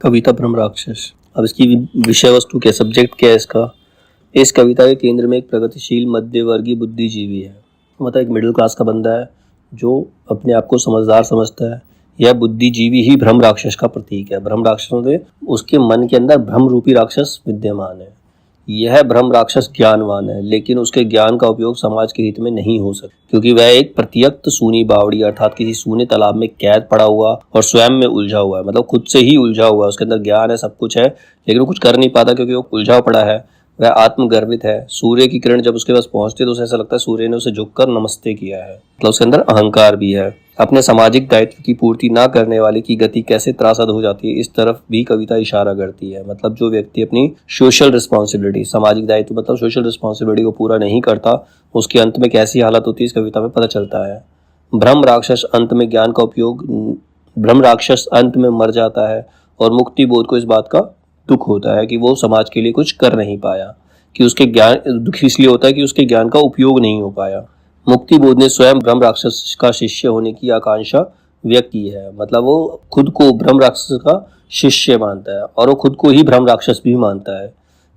कविता ब्रह्म राक्षस। अब इसकी विषय वस्तु क्या, सब्जेक्ट क्या है इसका। इस कविता के केंद्र में एक प्रगतिशील मध्यवर्गीय बुद्धिजीवी है, मतलब एक मिडिल क्लास का बंदा है जो अपने आप को समझदार समझता है। यह बुद्धिजीवी ही भ्रम राक्षस का प्रतीक है। भ्रम राक्षसों में उसके मन के अंदर भ्रम रूपी राक्षस विद्यमान है। यह भ्रम राक्षस ज्ञानवान है, लेकिन उसके ज्ञान का उपयोग समाज के हित में नहीं हो सकता, क्योंकि वह एक प्रत्यक्त सूनी बावड़ी अर्थात किसी सूने तालाब में कैद पड़ा हुआ और स्वयं में उलझा हुआ है। मतलब खुद से ही उलझा हुआ है। उसके अंदर ज्ञान है, सब कुछ है, लेकिन वो कुछ कर नहीं पाता क्योंकि वो उलझा पड़ा है। वह आत्मगर्वित है। सूर्य की किरण जब उसके पास पहुंचती है तो उसे ऐसा लगता है सूर्य ने उसे झुककर नमस्ते किया है। मतलब उसके अंदर अहंकार भी है। अपने सामाजिक दायित्व की पूर्ति न करने वाले की गति कैसे त्रासद हो जाती है, इस तरफ भी कविता इशारा करती है। मतलब जो व्यक्ति अपनी सोशल रिस्पॉन्सिबिलिटी, सामाजिक दायित्व मतलब सोशल रिस्पॉन्सिबिलिटी को पूरा नहीं करता, उसके अंत में कैसी हालत होती है इस कविता में पता चलता है। भ्रम राक्षस अंत में ज्ञान का उपयोग, भ्रम राक्षस अंत में मर जाता है और मुक्ति बोध को इस बात का दुख होता है कि वो समाज के लिए कुछ कर नहीं पाया, कि उसके ज्ञान, दुख इसलिए होता है कि उसके ज्ञान का उपयोग नहीं हो पाया। मुक्ति बोध ने स्वयं ब्रह्म राक्षस का शिष्य होने की आकांक्षा व्यक्त की है। मतलब वो खुद को ब्रह्म राक्षस का शिष्य मानता है और वो खुद को ही ब्रह्म राक्षस भी मानता है।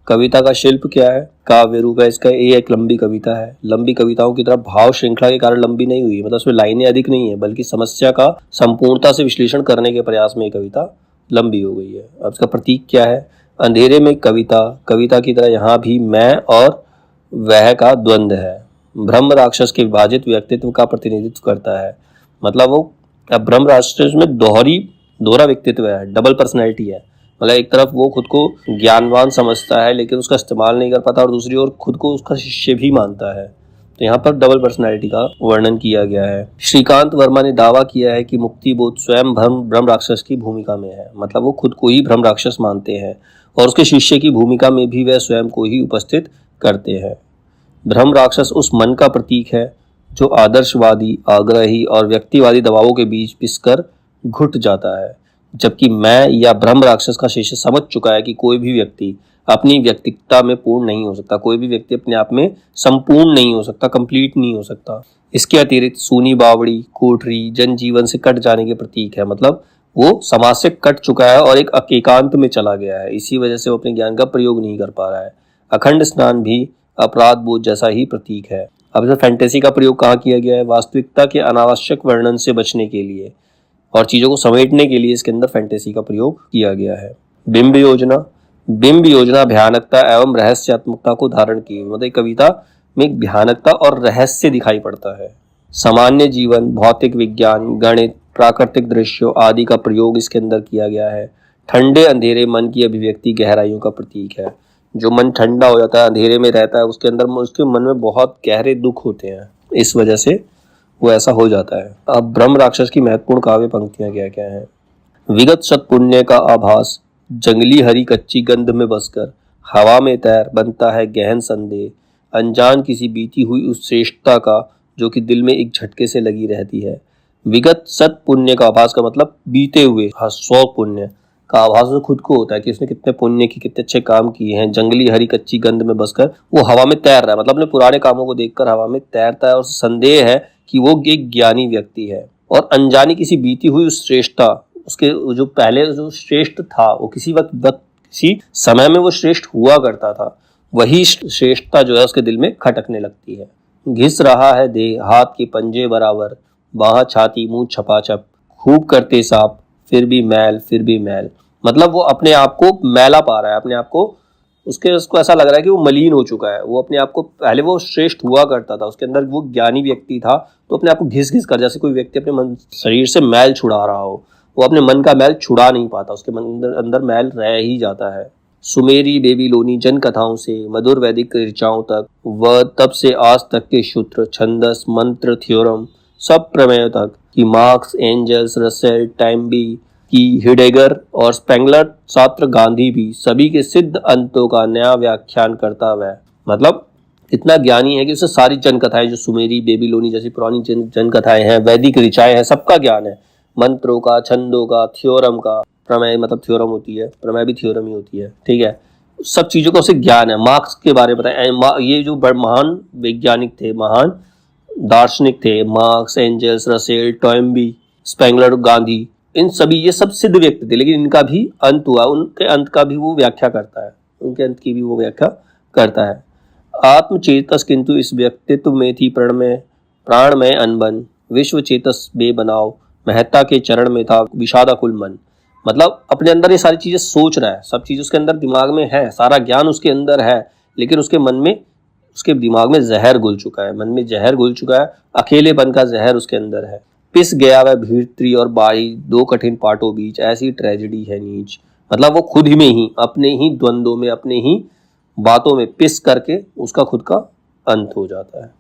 कविता का शिल्प क्या है, काव्य रूप है इसका। ये एक लंबी कविता है। लंबी कविताओं की तरह भाव श्रृंखला के कारण लंबी नहीं हुई, मतलब उसमें लाइनें अधिक नहीं है, बल्कि समस्या का संपूर्णता से विश्लेषण करने के प्रयास में ये कविता लंबी हो गई है। अब इसका प्रतीक क्या है, अंधेरे में कविता, कविता की तरह यहाँ भी मैं और वह का द्वंद्व है। ब्रह्म राक्षस के विभाजित व्यक्तित्व का प्रतिनिधित्व करता है। मतलब वो ब्रह्म राक्षस में दोहरा व्यक्तित्व है, डबल पर्सनैलिटी है। मतलब एक तरफ वो खुद को ज्ञानवान समझता है लेकिन उसका इस्तेमाल नहीं कर पाता, और दूसरी ओर खुद को उसका शिष्य भी मानता है। तो यहाँ पर डबल पर्सनैलिटी का वर्णन किया गया है। श्रीकांत वर्मा ने दावा किया है कि मुक्ति बोध स्वयं ब्रह्म राक्षस की भूमिका में है। मतलब वो खुद को ही ब्रह्म राक्षस मानते हैं और उसके शिष्य की भूमिका में भी वह स्वयं को ही उपस्थित करते हैं। ब्रह्म राक्षस उस मन का प्रतीक है जो आदर्शवादी, आग्रही और व्यक्तिवादी दबावों के बीच पिसकर घुट जाता है, जबकि मैं या ब्रह्म राक्षस का शिष्य समझ चुका है कि कोई भी व्यक्ति अपनी व्यक्तिगतता में पूर्ण नहीं हो सकता, कोई भी व्यक्ति अपने आप में संपूर्ण नहीं हो सकता, कंप्लीट नहीं हो सकता। इसके अतिरिक्त सूनी बावड़ी, कोठरी जनजीवन से कट जाने के प्रतीक है। मतलब वो समाज से कट चुका है और एक एकांत में चला गया है, इसी वजह से वो अपने ज्ञान का प्रयोग नहीं कर पा रहा है। अखंड स्नान भी अपराध बोध जैसा ही प्रतीक है। अब इसे फैंटेसी का प्रयोग कहाँ किया गया है, वास्तविकता के अनावश्यक वर्णन से बचने के लिए और चीजों को समेटने के लिए इसके अंदर फैंटेसी का प्रयोग किया गया है। बिंब योजना भयानकता एवं रहस्यात्मकता को धारण की, मतलब कविता में भयानकता और रहस्य दिखाई पड़ता है। सामान्य जीवन, भौतिक विज्ञान, गणित, प्राकृतिक दृश्यों आदि का प्रयोग इसके अंदर किया गया है। ठंडे अंधेरे मन की अभिव्यक्ति गहराइयों का प्रतीक है। जो मन ठंडा हो जाता है, अंधेरे में रहता है, उसके अंदर उसके मन में बहुत गहरे दुख होते हैं, इस वजह से वो ऐसा हो जाता है। अब ब्रह्म राक्षस की महत्वपूर्ण काव्य पंक्तियां क्या क्या हैं। विगत सत्पुण्य का आभास, जंगली हरी कच्ची गंध में बसकर हवा में तैर बनता है गहन संदेह, अनजान किसी बीती हुई उस श्रेष्ठता का जो कि दिल में एक झटके से लगी रहती है। विगत सत्पुण्य का आभास का मतलब बीते हुए 100 पुण्य का आभास तो खुद को होता है कि उसने कितने पुण्य की, कितने अच्छे काम किए हैं। जंगली हरी कच्ची गंध में बसकर वो हवा में तैर रहा है, मतलब अपने पुराने कामों को देखकर हवा में तैरता है और संदेह है कि वो एक ज्ञानी व्यक्ति है। और अनजानी किसी बीती हुई उस श्रेष्ठता, उसके जो पहले जो श्रेष्ठ था वो किसी वक्त किसी समय में वो श्रेष्ठ हुआ करता था, वही श्रेष्ठता जो है उसके दिल में खटकने लगती है। घिस रहा है देह हाथ के पंजे बराबर, बाह छाती मुंह छपाछप, खूब करते साफ फिर भी मैल। मतलब वो अपने आप को मैला पा रहा है, अपने आप को उसको ऐसा लग रहा है कि वो मलिन हो चुका है। वो अपने आप को, पहले वो श्रेष्ठ हुआ करता था, उसके अंदर वो ज्ञानी व्यक्ति था, तो अपने आप को घिस कर, जैसे कोई व्यक्ति अपने मन शरीर से मैल छुड़ा रहा हो, वो अपने मन का मैल छुड़ा नहीं पाता, उसके अंदर मैल रह ही जाता है। सुमेरी बेबीलोनी जन कथाओं से मधुर वैदिक ऋचाओं तक, व तब से आज तक के सूत्र, छंदस, मंत्र, थ्योरम, सब प्रमेय तक कि मार्क्स, एंजल्स, रसेल, टाइमबी की हिडेगर और स्पेंगलर, छात्र गांधी भी सभी के सिद्ध अंतों का नया व्याख्यान करता वह, मतलब इतना ज्ञानी है कि उसे सारी जन कथाएं, जो सुमेरी बेबीलोनी जैसी पुरानी जन कथाएं हैं, वैदिक ऋचाएं हैं, सबका ज्ञान है। मंत्रों का, छंदों का, थ्योरम का, प्रमेय मतलब थ्योरम होती है, प्रमेय भी थ्योरम ही होती है, ठीक है, सब चीजों का उसे ज्ञान है। मार्क्स के बारे में बताएं, ये जो महान वैज्ञानिक थे, महान दार्शनिक थे, Marx, Engels, Russell, Toynbee, Spengler, Gandhi, इन सभी ये सब सिद्ध व्यक्ति थे, लेकिन इनका भी अंत हुआ, उनके अंत का भी वो व्याख्या करता है, उनके अंत की भी वो व्याख्या करता है। आत्मचेतस किंतु इस व्यक्तित्व में थी प्राण में अनबन, विश्व चेतस बे बनाओ, महत्ता के चरण में था विषादाकुल मन। मतलब अपने अंदर ये सारी चीजें सोच रहा है, सब चीज उसके अंदर दिमाग में है, सारा ज्ञान उसके अंदर है, लेकिन उसके मन में, उसके दिमाग में जहर घुल चुका है, मन में जहर घुल चुका है, अकेलेपन का जहर उसके अंदर है। पिस गया वह भीतरी और बाई, दो कठिन पाटों बीच, ऐसी ट्रेजेडी है नीच। मतलब वो खुद ही में ही, अपने ही द्वंद्वों में, अपने ही बातों में पिस करके उसका खुद का अंत हो जाता है।